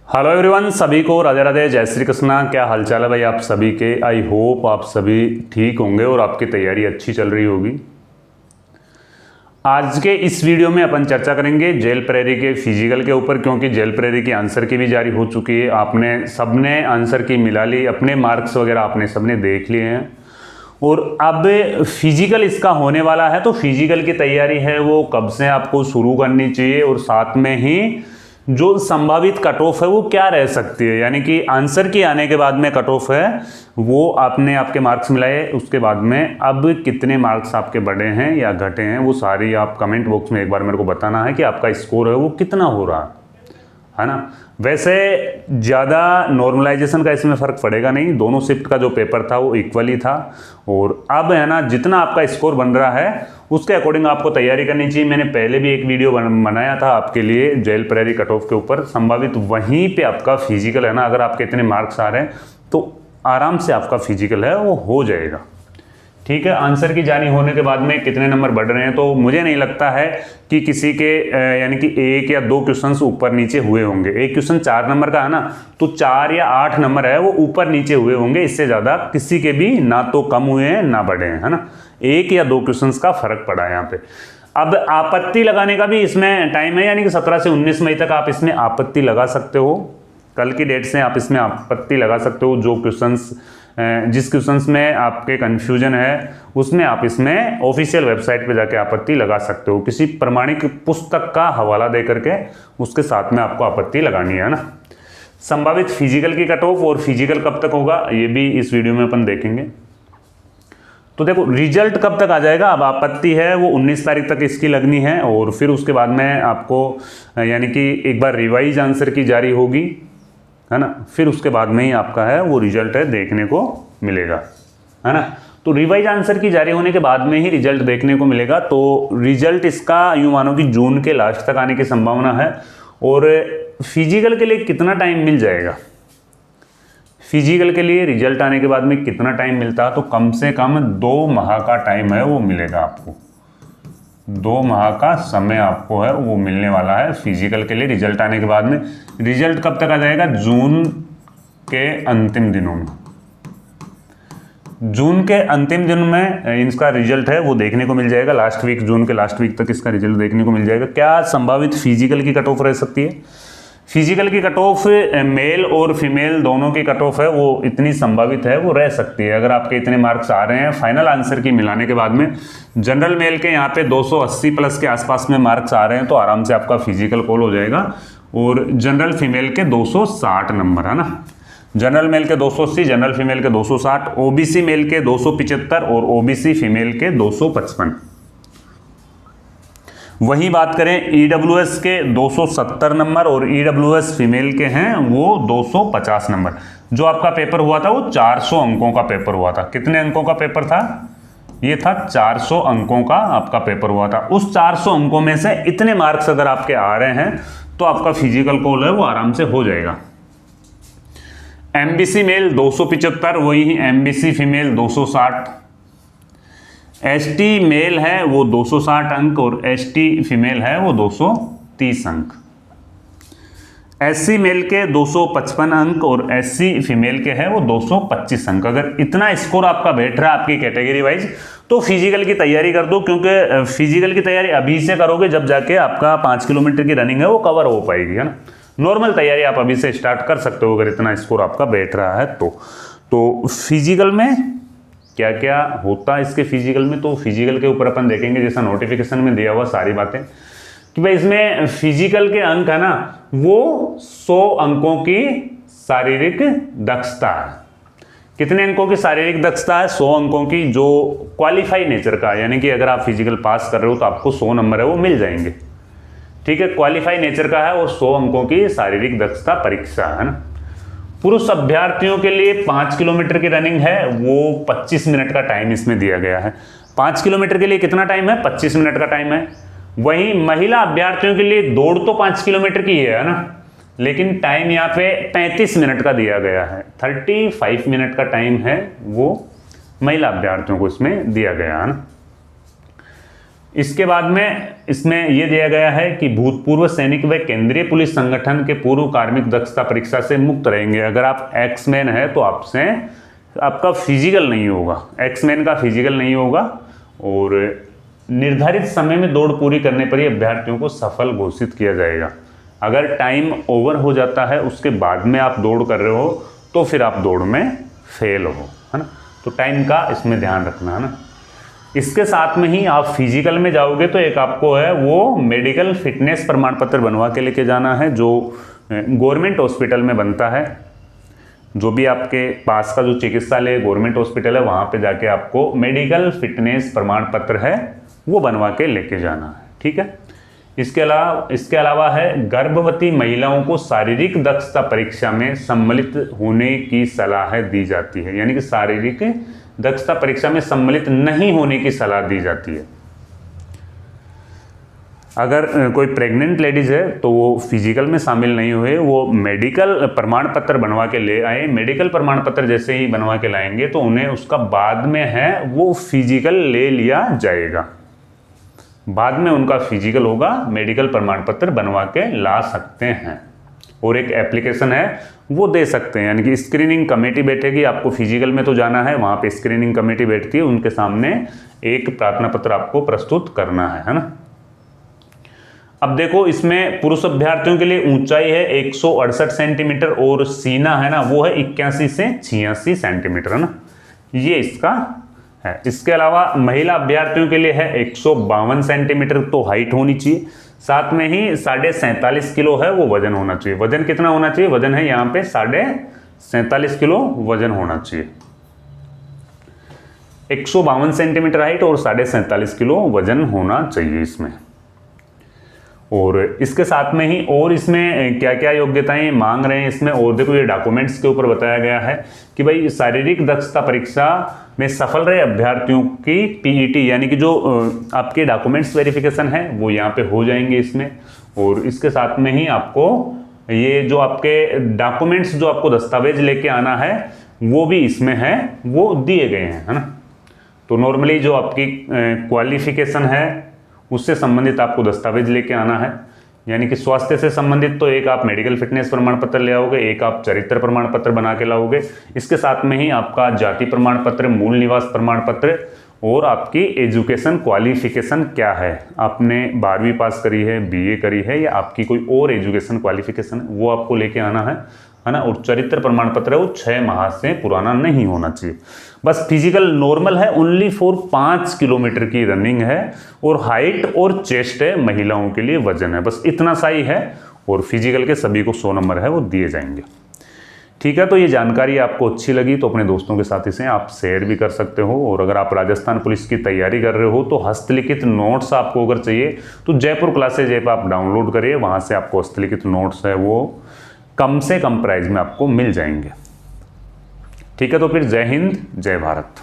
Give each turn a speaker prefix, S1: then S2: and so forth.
S1: Hello everyone, सभी को राधे राधे, जय श्री कृष्णा। क्या हालचाल है भाई आप सभी के। आई होप आप सभी ठीक होंगे और आपकी तैयारी अच्छी चल रही होगी। आज के इस वीडियो में अपन चर्चा करेंगे जेल प्रेरी के फिजिकल के ऊपर, क्योंकि जेल प्रेरी की आंसर की भी जारी हो चुकी है। आपने सबने आंसर की मिला ली, अपने मार्क्स वगैरह आपने सबने देख लिए हैं और अब फिजिकल इसका होने वाला है। तो फिजिकल की तैयारी है वो कब से आपको शुरू करनी चाहिए और साथ में ही जो संभावित कट ऑफ है वो क्या रह सकती है, यानी कि आंसर की आने के बाद में कट ऑफ है वो आपने आपके मार्क्स मिलाए, उसके बाद में अब कितने मार्क्स आपके बढ़े हैं या घटे हैं वो सारी आप कमेंट बॉक्स में एक बार मेरे को बताना है कि आपका स्कोर है वो कितना हो रहा है ना। वैसे ज़्यादा नॉर्मलाइजेशन का इसमें फ़र्क पड़ेगा नहीं, दोनों शिफ्ट का जो पेपर था वो इक्वली था और अब है ना जितना आपका स्कोर बन रहा है उसके अकॉर्डिंग आपको तैयारी करनी चाहिए। मैंने पहले भी एक वीडियो बनाया था आपके लिए जेल प्रेरी कट ऑफ के ऊपर संभावित, वहीं पे आपका फिजिकल है ना, अगर आपके इतने मार्क्स आ रहे हैं तो आराम से आपका फिजिकल है वो हो जाएगा। ठीक है, आंसर की जानी होने के बाद में कितने नंबर बढ़ रहे हैं तो मुझे नहीं लगता है कि किसी के यानी कि एक या दो क्वेश्चंस ऊपर नीचे हुए होंगे। एक क्वेश्चन 4 नंबर का है ना, तो 4 या 8 नंबर है वो ऊपर नीचे हुए होंगे, इससे ज़्यादा किसी के भी ना तो कम हुए हैं ना बढ़े हैं, है ना। 1 या 2 क्वेश्चंस का फर्क पड़ा है यहाँ पे। अब आपत्ति लगाने का भी इसमें टाइम है, यानी कि 17 से 19 मई तक आप इसमें आपत्ति लगा सकते हो। कल की डेट से आप इसमें आपत्ति लगा सकते हो। जो क्वेश्चंस जिस क्वेश्चंस में आपके कन्फ्यूजन है उसमें आप इसमें ऑफिशियल वेबसाइट पे जाके आपत्ति लगा सकते हो, किसी प्रमाणिक पुस्तक का हवाला दे करके उसके साथ में आपको आपत्ति लगानी है ना। संभावित फिजिकल की कट ऑफ और फिजिकल कब तक होगा ये भी इस वीडियो में अपन देखेंगे। तो देखो रिजल्ट कब तक आ जाएगा, अब आपत्ति है वो 19 तारीख तक इसकी लगनी है और फिर उसके बाद में आपको यानी कि एक बार रिवाइज आंसर की जारी होगी, है ना। फिर उसके बाद में ही आपका है वो रिजल्ट है देखने को मिलेगा, है ना। तो रिवाइज आंसर की जारी होने के बाद में ही रिजल्ट देखने को मिलेगा। तो रिजल्ट इसका यूँ मानो कि जून के लास्ट तक आने की संभावना है। और फिजिकल के लिए कितना टाइम मिल जाएगा, फिजिकल के लिए रिजल्ट आने के बाद में कितना टाइम मिलता है तो कम से कम 2 माह का टाइम है वो मिलेगा आपको। 2 माह का समय आपको है वो मिलने वाला है फिजिकल के लिए रिजल्ट आने के बाद में। रिजल्ट कब तक आ जाएगा, जून के अंतिम दिनों में। जून के अंतिम दिन में इसका रिजल्ट है वो देखने को मिल जाएगा। लास्ट वीक, जून के लास्ट वीक तक इसका रिजल्ट देखने को मिल जाएगा। क्या संभावित फिजिकल की कट ऑफ रह सकती है, फिजिकल की कट ऑफ मेल और फीमेल दोनों की कट ऑफ है वो इतनी संभावित है वो रह सकती है। अगर आपके इतने मार्क्स आ रहे हैं फाइनल आंसर की मिलाने के बाद में, जनरल मेल के यहाँ पे 280 प्लस के आसपास में मार्क्स आ रहे हैं तो आराम से आपका फिजिकल कॉल हो जाएगा। और जनरल फीमेल के 260 नंबर, है ना। जनरल मेल के 280, जनरल फीमेल के 260, ओबीसी मेल के 275 और ओबीसी फीमेल के 255। वही बात करें ईडब्ल्यूएस के 270 नंबर और ईडब्ल्यूएस फीमेल के हैं वो 250 नंबर। जो आपका पेपर हुआ था वो 400 अंकों का पेपर हुआ था। कितने अंकों का पेपर था, ये था 400 अंकों का आपका पेपर हुआ था। उस 400 अंकों में से इतने मार्क्स अगर आपके आ रहे हैं तो आपका फिजिकल कॉल है वो आराम से हो जाएगा। एमबीसी मेल 275, वही एमबीसी फीमेल 260, एसटी मेल है वो 260 अंक और एसटी फीमेल है वो 230 अंक। एससी मेल के 255 अंक और एससी फीमेल के है वो 225 अंक। अगर इतना स्कोर आपका बैठ रहा है आपकी कैटेगरी वाइज तो फिजिकल की तैयारी कर दो, क्योंकि फिजिकल की तैयारी अभी से करोगे जब जाके आपका 5 किलोमीटर की रनिंग है वो कवर हो पाएगी, है ना। नॉर्मल तैयारी आप अभी से स्टार्ट कर सकते हो अगर इतना स्कोर आपका बैठ रहा है तो फिजिकल में क्या क्या होता है इसके फिजिकल में, तो फिजिकल के ऊपर अपन देखेंगे जैसा नोटिफिकेशन में दिया हुआ सारी बातें कि भाई इसमें फिजिकल के अंक है ना वो 100 अंकों की शारीरिक दक्षता है। कितने अंकों की शारीरिक दक्षता है, 100 अंकों की, जो क्वालिफाई नेचर का, यानी कि अगर आप फिजिकल पास कर रहे हो तो आपको 100 नंबर है वो मिल जाएंगे। ठीक है, क्वालिफाई नेचर का है और 100 अंकों की शारीरिक दक्षता परीक्षा है ना। पुरुष अभ्यर्थियों के लिए 5 किलोमीटर की रनिंग है वो 25 मिनट का टाइम इसमें दिया गया है। 5 किलोमीटर के लिए कितना टाइम है, 25 मिनट का टाइम है। वहीं महिला अभ्यर्थियों के लिए दौड़ तो 5 किलोमीटर की है ना, लेकिन टाइम यहाँ पे 35 मिनट का दिया गया है। 35 मिनट का टाइम है वो महिला अभ्यर्थियों को इसमें दिया गया है ना। इसके बाद में इसमें यह दिया गया है कि भूतपूर्व सैनिक व केंद्रीय पुलिस संगठन के पूर्व कार्मिक दक्षता परीक्षा से मुक्त रहेंगे। अगर आप एक्समैन है तो आपका फिजिकल नहीं होगा, एक्समैन का फिजिकल नहीं होगा, और निर्धारित समय में दौड़ पूरी करने पर ही अभ्यर्थियों को सफल घोषित किया जाएगा। अगर टाइम ओवर हो जाता है उसके बाद में आप दौड़ कर रहे हो तो फिर आप दौड़ में फेल हो, है ना। तो टाइम का इसमें ध्यान रखना, है ना। इसके साथ में ही आप फिजिकल में जाओगे तो एक आपको है वो मेडिकल फिटनेस प्रमाण पत्र बनवा के लेके जाना है, जो गवर्नमेंट हॉस्पिटल में बनता है। जो भी आपके पास का जो चिकित्सालय गवर्नमेंट हॉस्पिटल है वहाँ पे जाके आपको मेडिकल फिटनेस प्रमाण पत्र है वो बनवा के लेके जाना है, ठीक है। इसके अलावा है गर्भवती महिलाओं को शारीरिक दक्षता परीक्षा में सम्मिलित होने की सलाह दी जाती है, यानी कि शारीरिक दक्षता परीक्षा में सम्मिलित नहीं होने की सलाह दी जाती है। अगर कोई प्रेग्नेंट लेडीज है तो वो फिजिकल में शामिल नहीं हुए, वो मेडिकल प्रमाण पत्र बनवा के ले आए। मेडिकल प्रमाण पत्र जैसे ही बनवा के लाएंगे तो उन्हें उसका बाद में है वो फिजिकल ले लिया जाएगा, बाद में उनका फिजिकल होगा, मेडिकल प्रमाण पत्र बनवा के ला सकते हैं। और एक एप्लीकेशन है वो दे सकते हैं, यानी कि स्क्रीनिंग कमेटी बैठेगी, आपको फिजिकल में तो जाना है, वहाँ पे स्क्रीनिंग कमेटी बैठती है, उनके सामने एक प्रार्थना पत्र आपको प्रस्तुत करना है ना। अब देखो इसमें पुरुष अभ्यर्थियों के लिए ऊंचाई है 168 सेंटीमीटर और सीना है ना वो है 81 से 86 सेंटीमीटर, है ना, ये इसका है। इसके अलावा महिला अभ्यर्थियों के लिए है 152 सेंटीमीटर तो हाइट होनी चाहिए, साथ में ही 47.5 किलो है वो वजन होना चाहिए। वजन कितना होना चाहिए, वजन है यहाँ पे 47.5 किलो वजन होना चाहिए। 152 सेंटीमीटर हाइट और 47.5 किलो वजन होना चाहिए इसमें। और इसके साथ में ही और इसमें क्या क्या योग्यताएं मांग रहे हैं इसमें, और देखो ये डॉक्यूमेंट्स के ऊपर बताया गया है कि भाई शारीरिक दक्षता परीक्षा में सफल रहे अभ्यर्थियों की पीईटी यानी कि जो आपके डॉक्यूमेंट्स वेरिफिकेशन है वो यहाँ पे हो जाएंगे इसमें। और इसके साथ में ही आपको ये जो आपके डॉक्यूमेंट्स जो आपको दस्तावेज लेके आना है वो भी इसमें है, वो दिए गए हैं, है ना। तो नॉर्मली जो आपकी क्वालिफिकेशन है उससे संबंधित आपको दस्तावेज लेके आना है, यानी कि स्वास्थ्य से संबंधित तो एक आप मेडिकल फिटनेस प्रमाण पत्र ले आओगे, एक आप चरित्र प्रमाण पत्र बना के लाओगे। इसके साथ में ही आपका जाति प्रमाण पत्र, मूल निवास प्रमाण पत्र और आपकी एजुकेशन क्वालिफिकेशन क्या है, आपने 12वीं पास करी है, बीए करी है या आपकी कोई और एजुकेशन क्वालिफिकेशन वो आपको लेके आना है ना। और चरित्र प्रमाण पत्र है वो 6 माह से पुराना नहीं होना चाहिए। बस फिजिकल नॉर्मल है, ओनली फॉर 5 किलोमीटर की रनिंग है और हाइट और चेस्ट है, महिलाओं के लिए वजन है, बस इतना सा ही है। और फिजिकल के सभी को 100 नंबर है वो दिए जाएंगे, ठीक है। तो ये जानकारी आपको अच्छी लगी तो अपने दोस्तों के साथ इसे आप शेयर भी कर सकते हो। और अगर आप राजस्थान पुलिस की तैयारी कर रहे हो तो हस्तलिखित नोट्स आपको अगर चाहिए तो जयपुर क्लासेज ऐप आप डाउनलोड करिए, वहाँ से आपको हस्तलिखित नोट्स है वो कम से कम प्राइस में आपको मिल जाएंगे, ठीक है। तो फिर जय हिंद, जय भारत।